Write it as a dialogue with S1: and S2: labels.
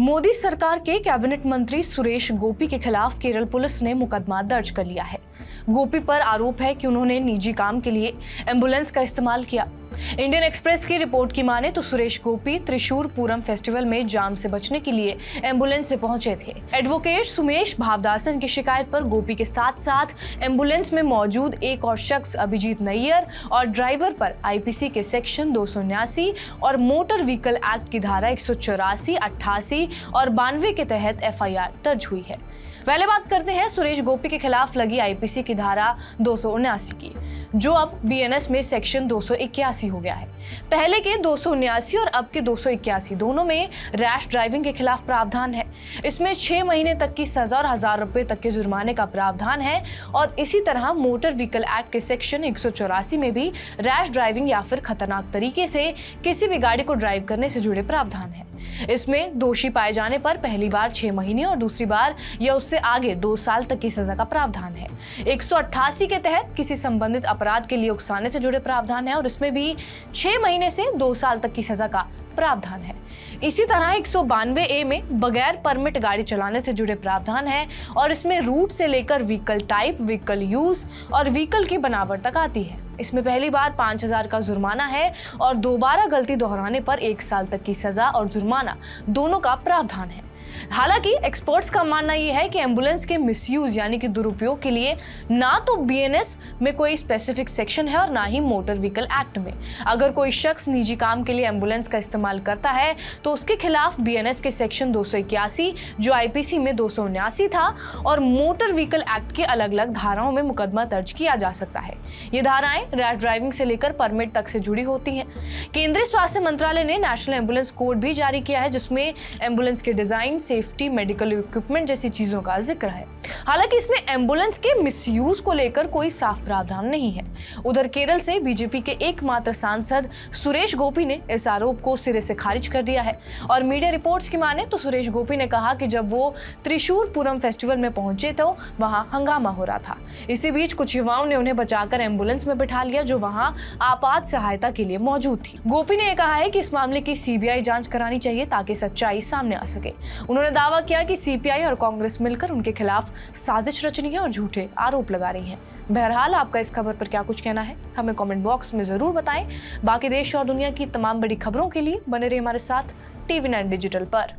S1: मोदी सरकार के कैबिनेट मंत्री सुरेश गोपी के खिलाफ केरल पुलिस ने मुकदमा दर्ज कर लिया है। गोपी पर आरोप है कि उन्होंने निजी काम के लिए एम्बुलेंस का इस्तेमाल किया। इंडियन एक्सप्रेस की रिपोर्ट की माने तो सुरेश गोपी त्रिशूर पूरम फेस्टिवल में जाम से बचने के लिए एम्बुलेंस से पहुंचे थे। एडवोकेट सुमेश भावदासन की शिकायत पर गोपी के साथ साथ एम्बुलेंस में मौजूद एक और शख्स अभिजीत नैयर और ड्राइवर पर आईपीसी के सेक्शन 279 और मोटर व्हीकल एक्ट की धारा 184, 88 और 92 के तहत एफआईआर दर्ज हुई है। पहले बात करते हैं सुरेश गोपी के खिलाफ लगी आईपीसी की धारा 279 की, जो अब बीएनएस में सेक्शन 281 हो गया है। पहले के 279 और अब के 281 दोनों में रैश ड्राइविंग के खिलाफ प्रावधान है। इसमें 6 महीने तक की सजा और 1000 रुपए तक के जुर्माने का प्रावधान है। और इसी तरह मोटर व्हीकल एक्ट के सेक्शन 184 में भी रैश ड्राइविंग या फिर खतरनाक तरीके से किसी भी गाड़ी को ड्राइव करने से जुड़े प्रावधान है। इसमें दोषी पाए जाने पर पहली बार 6 महीने और दूसरी बार या उससे आगे 2 साल तक की सजा का प्रावधान है। 188 के तहत किसी संबंधित अपराध के लिए उकसाने से जुड़े प्रावधान है और इसमें भी 6 महीने से 2 साल तक की सजा का प्रावधान है। इसी तरह 192 ए में बगैर परमिट गाड़ी चलाने से जुड़े प्रावधान है और इसमें रूट से लेकर व्हीकल टाइप, व्हीकल यूज और व्हीकल की बनावट तक आती है। इसमें पहली बार 5000 का जुर्माना है और दोबारा गलती दोहराने पर 1 साल तक की सजा और जुर्माना दोनों का प्रावधान है। हालांकि एक्सपर्ट्स का मानना यह है कि एम्बुलेंस के मिसयूज यानी कि दुरुपयोग के लिए ना तो बीएनएस में कोई स्पेसिफिक सेक्शन है और ना ही मोटर व्हीकल एक्ट में। अगर कोई शख्स निजी काम के लिए एम्बुलेंस का इस्तेमाल करता है तो उसके खिलाफ बीएनएस के सेक्शन 281 जो आईपीसी में 279 था और मोटर व्हीकल एक्ट की अलग अलग धाराओं में मुकदमा दर्ज किया जा सकता है। ये धाराएं रैश ड्राइविंग से लेकर परमिट तक से जुड़ी होती हैं। केंद्रीय स्वास्थ्य मंत्रालय ने नेशनल एम्बुलेंस कोड भी जारी किया है जिसमें एम्बुलेंस के डिजाइन, सेफ्टी, मेडिकल इक्विपमेंट जैसी चीजों का जिक्र है। हालांकि इसमें एम्बुलेंस के मिसयूज को लेकर कोई साफ प्रावधान नहीं है। उधर केरल से बीजेपी के एकमात्र सांसद सुरेश गोपी ने इस आरोप को सिरे से खारिज कर दिया है और मीडिया रिपोर्ट्स की माने तो सुरेश गोपी ने कहा कि जब वो त्रिशूर पूरम फेस्टिवल में पहुंचे तो वहां हंगामा हो रहा था। इसी बीच कुछ युवाओं ने उन्हें बचाकर एम्बुलेंस में बिठा लिया जो वहां आपात सहायता के लिए मौजूद थी। गोपी ने कहा है कि इस मामले की सीबीआई जांच करानी चाहिए ताकि सच्चाई सामने आ सके। उन्होंने दावा किया कि सीपीआई और कांग्रेस मिलकर उनके खिलाफ साजिश रच रही है और झूठे आरोप लगा रही हैं। बहरहाल आपका इस खबर पर क्या कुछ कहना है हमें कमेंट बॉक्स में जरूर बताएं। बाकी देश और दुनिया की तमाम बड़ी खबरों के लिए बने रहिए हमारे साथ TV9 डिजिटल पर।